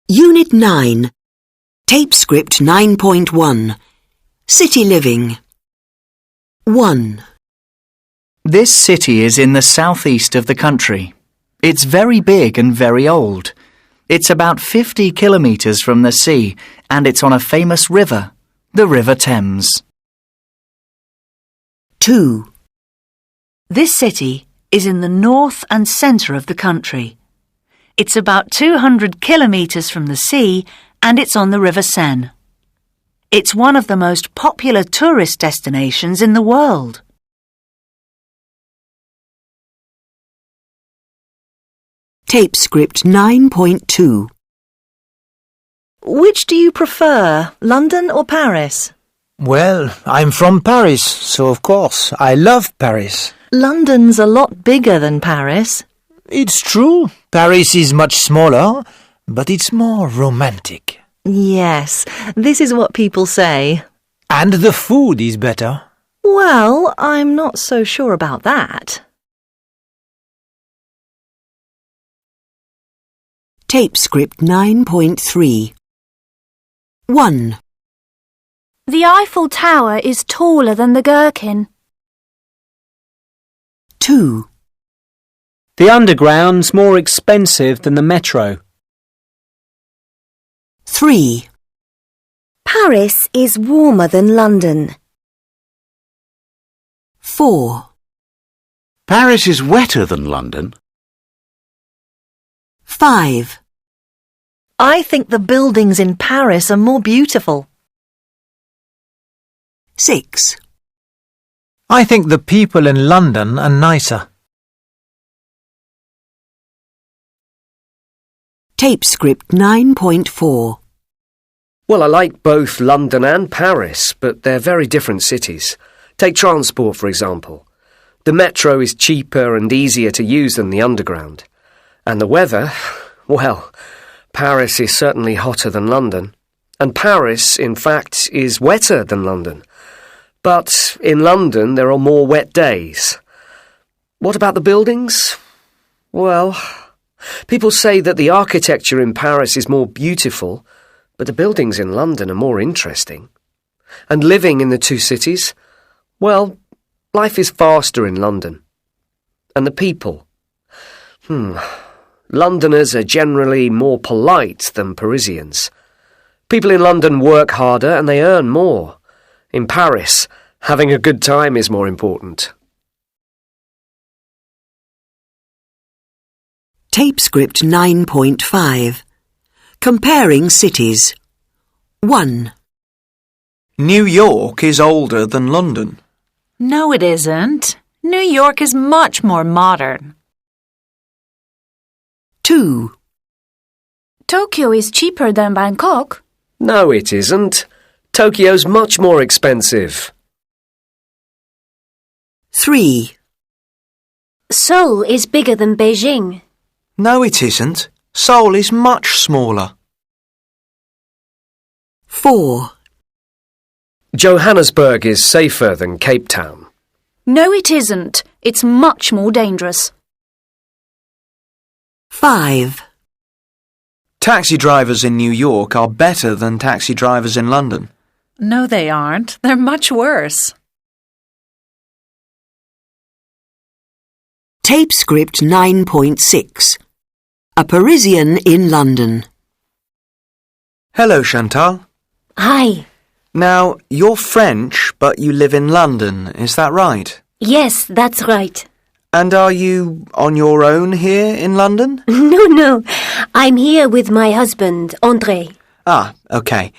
Unit 9, Tape Script 9.1, City Living. 1. This city is in the southeast of the country. It's very big and very old. It's about 50 kilometres from the sea and it's on a famous river, the River Thames. 2. This city is in the north and centre of the country. It's about 200 kilometres from the sea and it's on the River Seine. It's one of the most popular tourist destinations in the world. Tape Script 9.2. Which do you prefer, London or Paris? Well, I'm from Paris, so of course, I love Paris. London's a lot bigger than Paris. It's true, Paris is much smaller, but it's more romantic. Yes, this is what people say. And the food is better. Well, I'm not so sure about that. Tape Script 9.3. 1. The Eiffel Tower is taller than the Gherkin. 2. The Underground's more expensive than the Metro. 3. Paris is warmer than London. 4. Paris is wetter than London. 5. I think the buildings in Paris are more beautiful. 6. I think the people in London are nicer. Tape Script 9.4. Well, I like both London and Paris, but they're very different cities. Take transport, for example. The metro is cheaper and easier to use than the Underground. And the weather, well, Paris is certainly hotter than London. And Paris, in fact, is wetter than London. But in London there are more wet days. What about the buildings? Well, people say that the architecture in Paris is more beautiful, but the buildings in London are more interesting. And living in the two cities, well, life is faster in London. And the people? Londoners are generally more polite than Parisians. People in London work harder and they earn more. In Paris, having a good time is more important. Tape Script 9.5. Comparing cities. 1. New York is older than London. No, it isn't. New York is much more modern. 2. Tokyo is cheaper than Bangkok. No, it isn't. Tokyo's much more expensive. 3. Seoul is bigger than Beijing. No, it isn't. Seoul is much smaller. 4. Johannesburg is safer than Cape Town. No, it isn't. It's much more dangerous. 5. Taxi drivers in New York are better than taxi drivers in London. No, they aren't. They're much worse. Tape Script 9.6. A Parisian in London. Hello, Chantal. Hi. Now, you're French, but you live in London, is that right? Yes, that's right. And are you on your own here in London? No. I'm here with my husband, André. Ah, okay.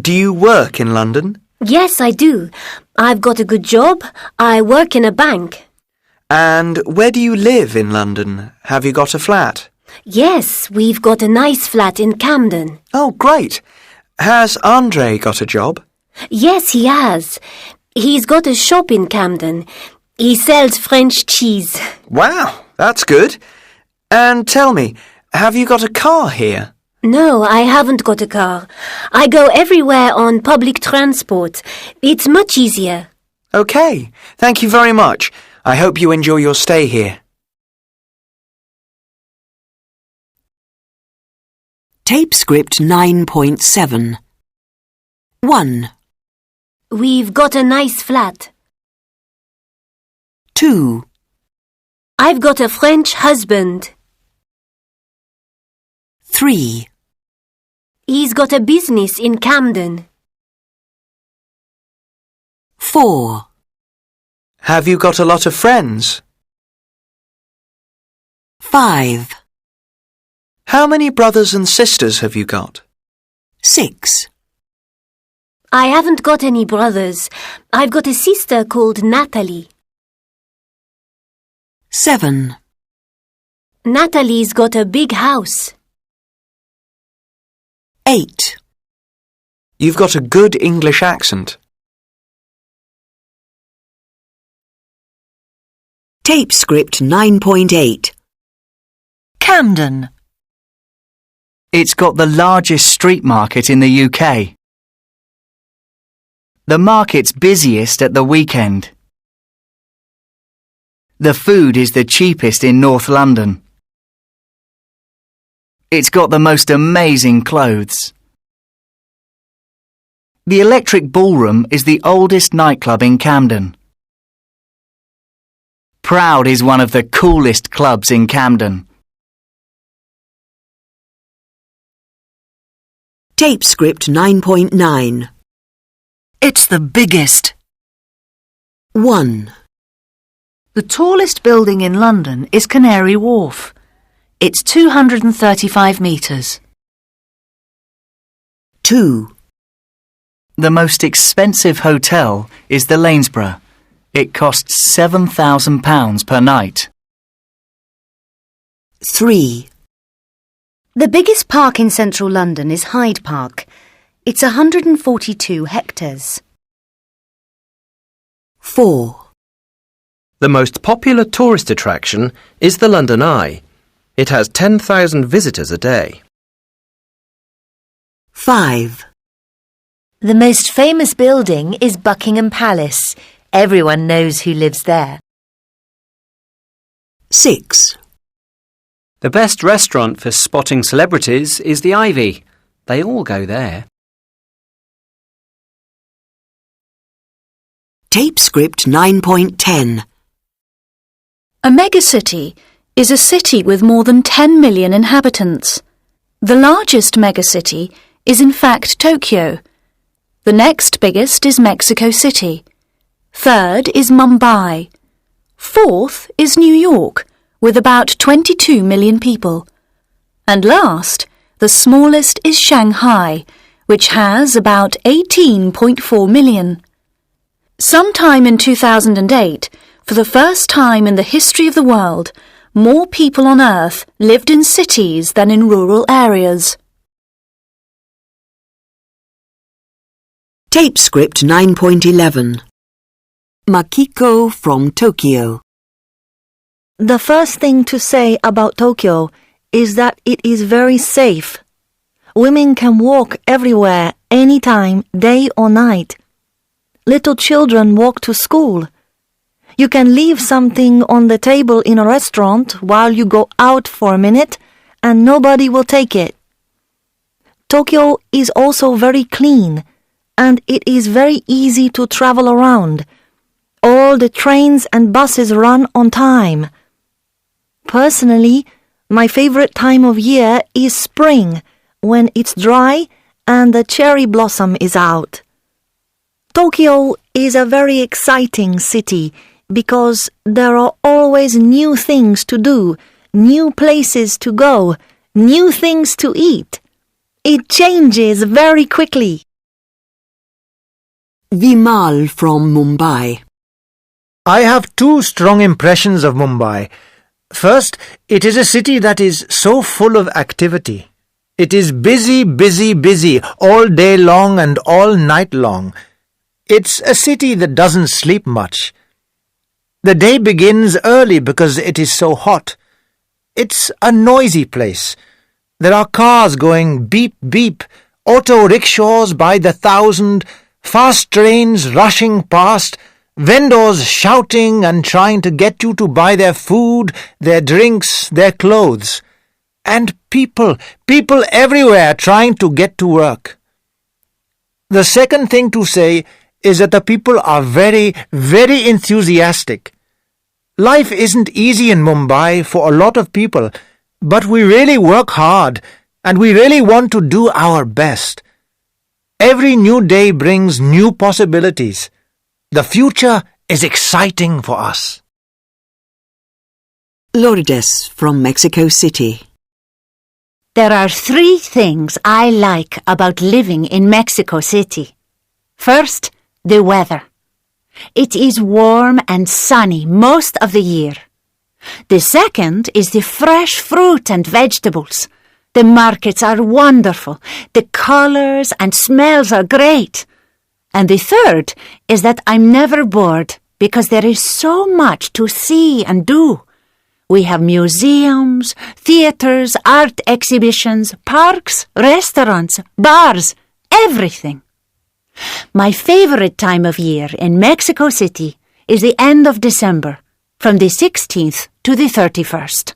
Do you work in London? Yes, I do. I've got a good job. I work in a bank. And where do you live in London? Have you got a flat? Yes, we've got a nice flat in Camden. Oh, great. Has André got a job? Yes, he has. He's got a shop in Camden. He sells French cheese. Wow, that's good. And tell me, have you got a car here? No, I haven't got a car. I go everywhere on public transport. It's much easier. Okay, thank you very much. I hope you enjoy your stay here. Tape script 9.7. 1, We've got a nice flat. 2, I've got a French husband. 3, He's got a business in Camden. 4, Have you got a lot of friends? 5, How many brothers and sisters have you got? 6, I haven't got any brothers. I've got a sister called Natalie. 7, Natalie's got a big house. 8, You've got a good English accent. Tape script 9.8. Camden. It's got the largest street market in the UK. The market's busiest at the weekend. The food is the cheapest in North London. It's got the most amazing clothes. The Electric Ballroom is the oldest nightclub in Camden. Proud is one of the coolest clubs in Camden. Tape script 9.9. It's the biggest. 1, The tallest building in London is Canary Wharf. It's 235 metres. 2, The most expensive hotel is the Lanesborough. It costs £7,000 per night. 3, The biggest park in central London is Hyde Park. It's 142 hectares. 4, The most popular tourist attraction is the London Eye. It has 10,000 visitors a day. 5, The most famous building is Buckingham Palace. Everyone knows who lives there. 6, The best restaurant for spotting celebrities is the Ivy. They all go there. Tape script 9.10. A megacity is a city with more than 10 million inhabitants. The largest megacity is in fact Tokyo. The next biggest is Mexico City. Third is Mumbai. Fourth is New York, with about 22 million people. And last, the smallest is Shanghai, which has about 18.4 million. Sometime in 2008, for the first time in the history of the world, more people on Earth lived in cities than in rural areas. Tape script 9.11. Makiko from Tokyo. The first thing to say about Tokyo is that it is very safe. Women can walk everywhere, anytime, day or night. Little children walk to school. You can leave something on the table in a restaurant while you go out for a minute and nobody will take it. Tokyo is also very clean and it is very easy to travel around. All the trains and buses run on time. Personally, my favorite time of year is spring, when it's dry and the cherry blossom is out. Tokyo is a very exciting city because there are always new things to do, new places to go, new things to eat. It changes very quickly. Vimal from Mumbai. I have two strong impressions of Mumbai. First, it is a city that is so full of activity. It is busy, busy, busy, all day long and all night long. It's a city that doesn't sleep much. The day begins early because it is so hot. It's a noisy place. There are cars going beep, beep, auto rickshaws by the thousand, fast trains rushing past, vendors shouting and trying to get you to buy their food, their drinks, their clothes. and people everywhere trying to get to work. The second thing to say is that the people are very, very enthusiastic. Life isn't easy in Mumbai for a lot of people, but we really work hard and we really want to do our best. Every new day brings new possibilities. The future is exciting for us. Lourdes from Mexico City. There are 3 things I like about living in Mexico City. First, the weather. It is warm and sunny most of the year. The second is the fresh fruit and vegetables. The markets are wonderful. The colors and smells are great. And the third is that I'm never bored because there is so much to see and do. We have museums, theaters, art exhibitions, parks, restaurants, bars, everything. My favorite time of year in Mexico City is the end of December, from the 16th to the 31st.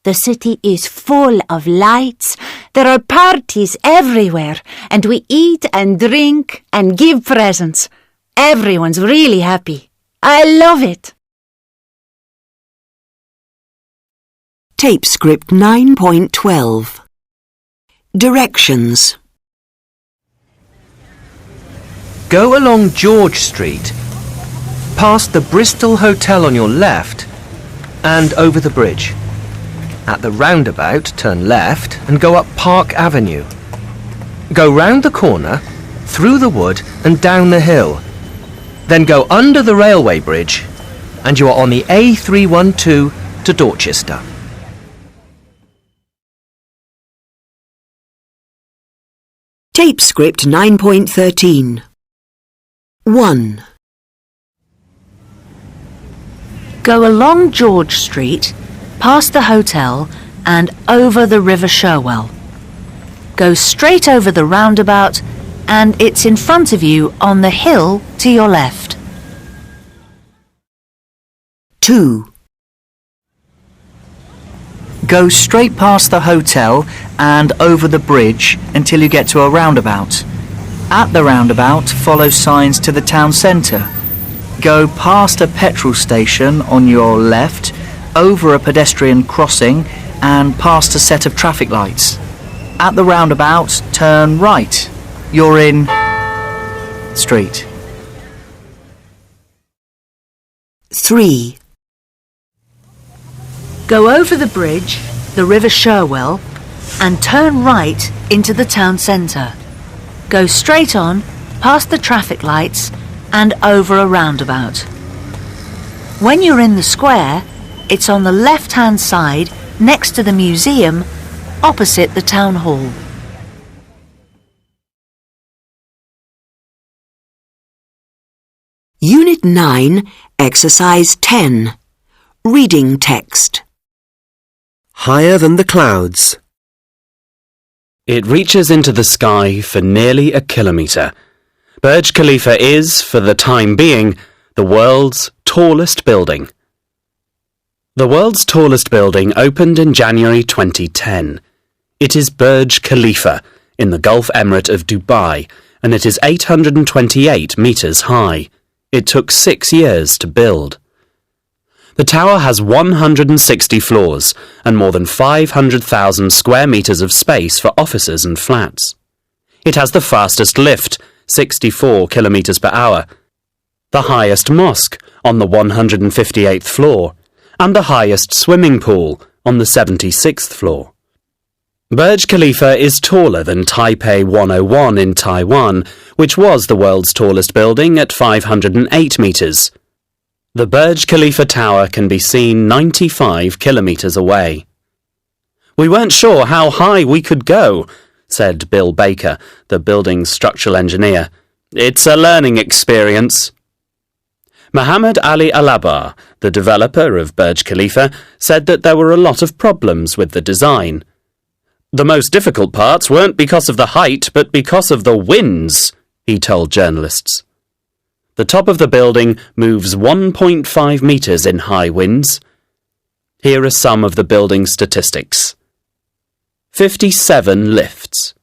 The city is full of lights, there are parties everywhere, and we eat and drink and give presents. Everyone's really happy. I love it. Tape script 9.12. Directions. Go along George Street, past the Bristol Hotel on your left, and over the bridge. At the roundabout, turn left and go up Park Avenue. Go round the corner, through the wood and down the hill. Then go under the railway bridge and you are on the A312 to Dorchester. Tape script 9.13. 1. Go along George Street, past the hotel and over the River Sherwell. Go straight over the roundabout and it's in front of you on the hill to your left. 2. Go straight past the hotel and over the bridge until you get to a roundabout. At the roundabout, follow signs to the town centre. Go past a petrol station on your left, over a pedestrian crossing and past a set of traffic lights. At the roundabout, turn right. You're in Street. 3. Go over the bridge, the River Sherwell, and turn right into the town centre. Go straight on, past the traffic lights, and over a roundabout. When you're in the square, it's on the left-hand side, next to the museum, opposite the town hall. Unit 9, Exercise 10. Reading text. Higher than the clouds. It reaches into the sky for nearly a kilometre. Burj Khalifa is, for the time being, the world's tallest building. The world's tallest building opened in January 2010. It is Burj Khalifa in the Gulf Emirate of Dubai, and it is 828 metres high. It took 6 years to build. The tower has 160 floors and more than 500,000 square metres of space for offices and flats. It has the fastest lift, 64 kilometres per hour, the highest mosque on the 158th floor, and the highest swimming pool on the 76th floor. Burj Khalifa is taller than Taipei 101 in Taiwan, which was the world's tallest building at 508 metres. The Burj Khalifa Tower can be seen 95 kilometres away. "We weren't sure how high we could go," said Bill Baker, the building's structural engineer. "It's a learning experience." Mohammed Ali Alabar, the developer of Burj Khalifa, said that there were a lot of problems with the design. "The most difficult parts weren't because of the height, but because of the winds," he told journalists. The top of the building moves 1.5 metres in high winds. Here are some of the building's statistics. 57 lifts.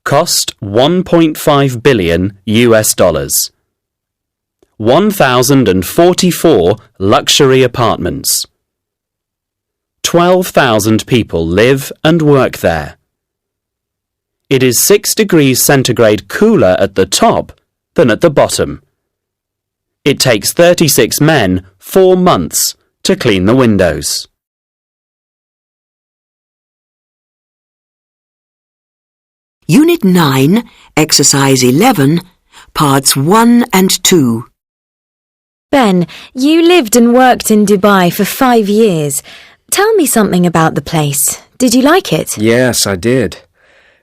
Cost $1.5 billion US. 1,044 luxury apartments. 12,000 people live and work there. It is 6 degrees centigrade cooler at the top than at the bottom. It takes 36 men 4 months to clean the windows. Unit 9, Exercise 11, Parts 1 and 2. Ben, you lived and worked in Dubai for 5 years. Tell me something about the place. Did you like it? Yes, I did.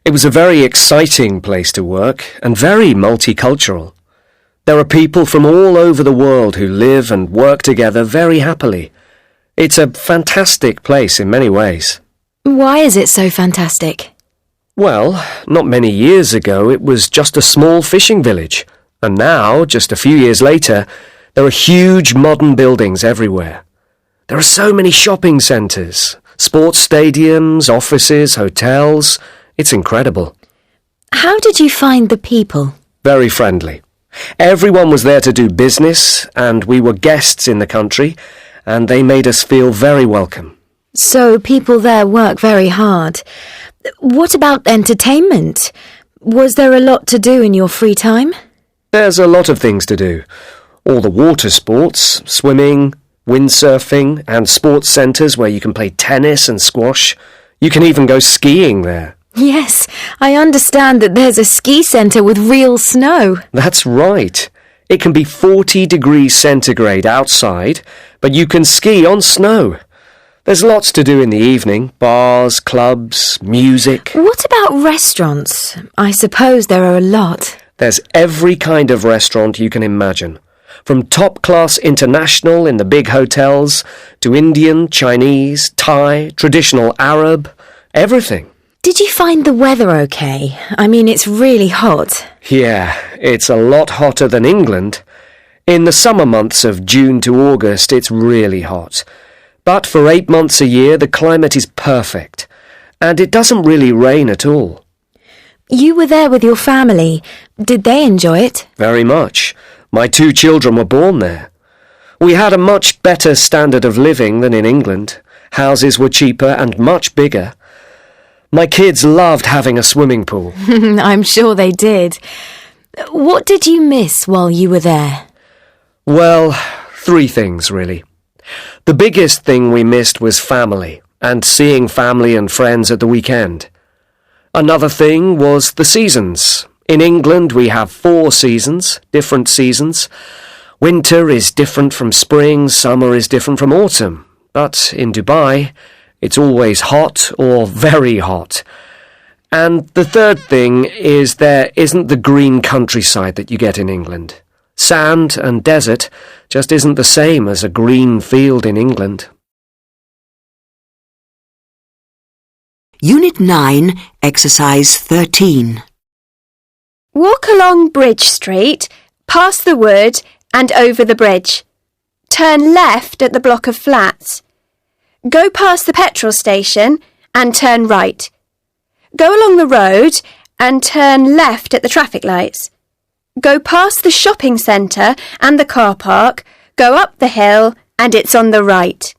It was a very exciting place to work and very multicultural. There are people from all over the world who live and work together very happily. It's a fantastic place in many ways. Why is it so fantastic? Well, not many years ago it was just a small fishing village, and now, just a few years later, there are huge modern buildings everywhere. There are so many shopping centres, sports stadiums, offices, hotels. It's incredible. How did you find the people? Very friendly. Everyone was there to do business, and we were guests in the country, and they made us feel very welcome. So people there work very hard. What about entertainment? Was there a lot to do in your free time? There's a lot of things to do. All the water sports, swimming, windsurfing, and sports centres where you can play tennis and squash. You can even go skiing there. Yes, I understand that there's a ski centre with real snow. That's right. It can be 40 degrees centigrade outside, but you can ski on snow. There's lots to do in the evening. Bars, clubs, music. What about restaurants? I suppose there are a lot. There's every kind of restaurant you can imagine. From top-class international in the big hotels to Indian, Chinese, Thai, traditional Arab, everything. Did you find the weather okay? I mean, it's really hot. Yeah, it's a lot hotter than England. In the summer months of June to August, it's really hot. But for 8 months a year, the climate is perfect. And it doesn't really rain at all. You were there with your family. Did they enjoy it? Very much. My 2 children were born there. We had a much better standard of living than in England. Houses were cheaper and much bigger. My kids loved having a swimming pool. I'm sure they did. What did you miss while you were there? Well, 3 things, really. The biggest thing we missed was family, and seeing family and friends at the weekend. Another thing was the seasons. In England, we have 4 seasons, different seasons. Winter is different from spring, summer is different from autumn. But in Dubai, it's always hot or very hot. And the third thing is there isn't the green countryside that you get in England. Sand and desert just isn't the same as a green field in England. Unit 9, Exercise 13. Walk along Bridge Street, past the wood and over the bridge. Turn left at the block of flats. Go past the petrol station and turn right. Go along the road and turn left at the traffic lights. Go past the shopping centre and the car park, go up the hill and it's on the right.